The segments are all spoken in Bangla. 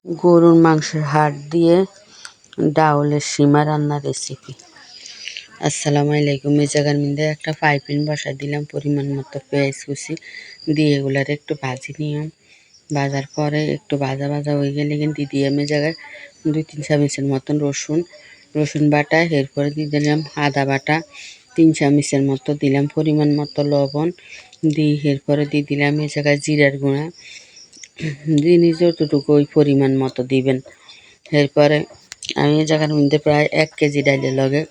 গরুর মাংসের হাড় দিয়ে ডাউলের সীমা রান্নার রেসিপি। আসসালামু আলাইকুম। এই জায়গার মধ্যে একটা পাইপিন বসাই দিলাম, পরিমাণ মতো পেঁয়াজ কুচি দিয়ে এগুলার একটু ভাজি নিলাম। ভাজার পরে একটু ভাজা ভাজা হয়ে গেলে কিন্তু দিয়ে আমি জায়গায় 2-3 চামচের মতন রসুন বাটা, এরপরে দিয়ে দিলাম আদা বাটা 3 চামচের মতো দিলাম, পরিমাণ মতো লবণ দিয়ে এরপরে দিয়ে দিলাম এই জায়গায় জিরার গুঁড়া, জিনিস যতটুকু ওই পরিমাণ মতো দিবেন। এরপরে আমি এই জায়গার মধ্যে প্রায় 1 কেজি ডাইলের লগে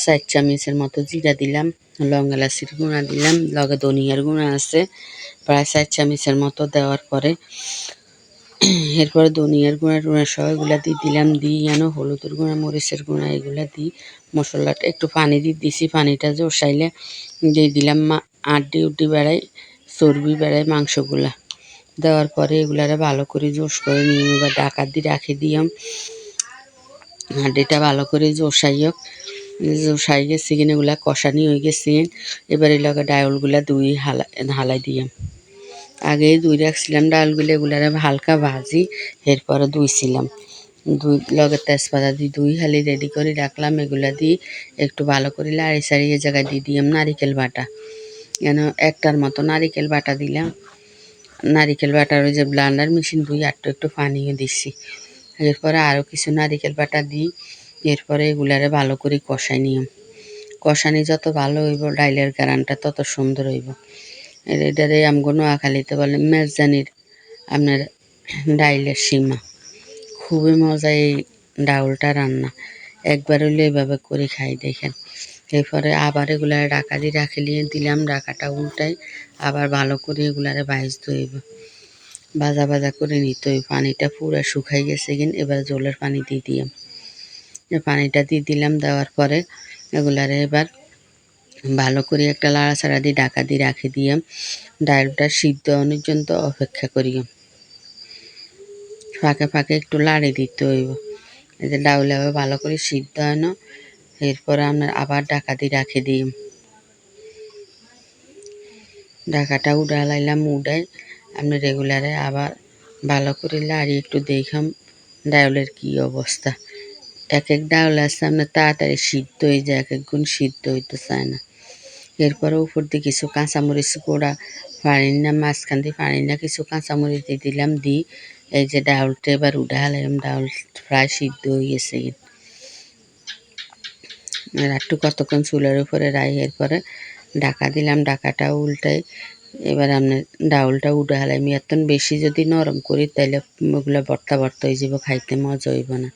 4 চামচের মতো জিরা দিলাম, লং এলাচির গুঁড়া দিলাম, লগে ধনিয়ার গুঁড়া আছে প্রায় 4 চামচের মতো। দেওয়ার পরে এরপরে ধনিয়ার গুঁড়া সহ এগুলা দিয়ে দিলাম, দিয়ে যেন হলুদের গুঁড়া মরিচের গুঁড়া এগুলা দিই মশলাটা একটু পানি দিয়ে দিছি। পানিটা জোসাইলে দিয়ে দিলাম আড্ডি উড্ডি বেড়াই চর্বি বেড়াই মাংসগুলা। দেওয়ার পরে এগুলারে ভালো করে জোশ করে নিয়ে এবার ঢাকা দিয়ে রাখি দিলাম। হাঁডিটা ভালো করে জোসাই গেছে কিনা, এগুলা কষানি হয়ে গেছে। এবার এই লগে ডাউলগুলা হালাই দিলাম। আগেই ধুই রাখছিলাম ডালগুলো, এগুলারে হালকা ভাজি এরপরে ধুইছিলাম। লগে তেজপাতা দিয়ে হালি রেডি করে রাখলাম। এগুলা দিয়ে একটু ভালো করে লাড়ি সারিয়ে জায়গায় দিয়ে দিলাম নারিকেল বাটা, যেন একটার মতো নারিকেল বাটা দিলাম। নারিকেল বাটার ওই যে ব্লান্ডার মেশিন একটু পানিও দিচ্ছি। এরপরে আরও কিছু নারিকেল বাটা দিই। এরপরে এগুলারে ভালো করে কষাই নিলাম। কষানি যত ভালো হইব ডাইলের গারানটা তত সুন্দর হইব। এটারে আমগো নোয়াখালীতে বলে মেজদানির আপনার ডাইলের সীমা। খুবই মজা এই ডাউলটা রান্না, একবার হইলে এইভাবে করে খাই দেখেন। এরপরে আবার এগুলারে ঢাকা দিয়ে রাখিলিয়ে দিলাম, ঢাকাটা উল্টাই আবার ভালো করে এগুলারে ভাজতে হইব, ভাজা ভাজা করে নিতে হইব। পানিটা পুরো শুকাই গেছে কিনা, এবার জলের পানি দিয়ে দিলাম। পানিটা দিয়ে দিলাম, দেওয়ার পরে এগুলারে এবার ভালো করে একটা লাড়াচাড়া দিয়ে ঢাকা দিয়ে রাখি দিলাম। ডালটা সিদ্ধ হওয়ার জন্য অপেক্ষা করিলাম। ফাঁকে ফাঁকে একটু লাড়ি দিতে হইব, এতে ডাউল ভালো করে সিদ্ধ হয় না। এরপরে আপনার আবার ঢাকা দিয়ে রাখি দিই। ঢাকাটা উড়ালাইলাম, উড়াই আপনি রেগুলারে আবার ভালো করে লাড়ি একটু দেখাম ডাউলের কি অবস্থা। এক ডাউল আছে আপনার তাড়াতাড়ি সিদ্ধ হয়ে যায়, এক গুণ সিদ্ধ হইতে চায় না। এরপরে উপর দিয়ে কিছু কাঁচামরিচ গোড়া পানি না, মাঝখান দিয়ে পানি না, কিছু কাঁচামরিচ দিয়ে দিলাম। দিই এই যে ডাউলটা এবার উঠালাম, ডাউল প্রায় সিদ্ধ হয়ে গেছে। আর একটু কতক্ষণ চুলার উপরে রাই, এরপরে ঢাকা দিলাম, ঢাকাটা উল্টাই এবার আপনার ডাউলটা উঠালাম। এত বেশি যদি নরম করি তাহলে ওগুলো ভর্তা হয়ে যাব, খাইতে মজা হইব না।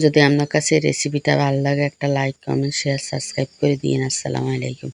যদি আপনার কাছে রেসিপিটা ভালো লাগে একটা লাইক কমেন্ট শেয়ার সাবস্ক্রাইব করে দিন। আসসালামু আলাইকুম।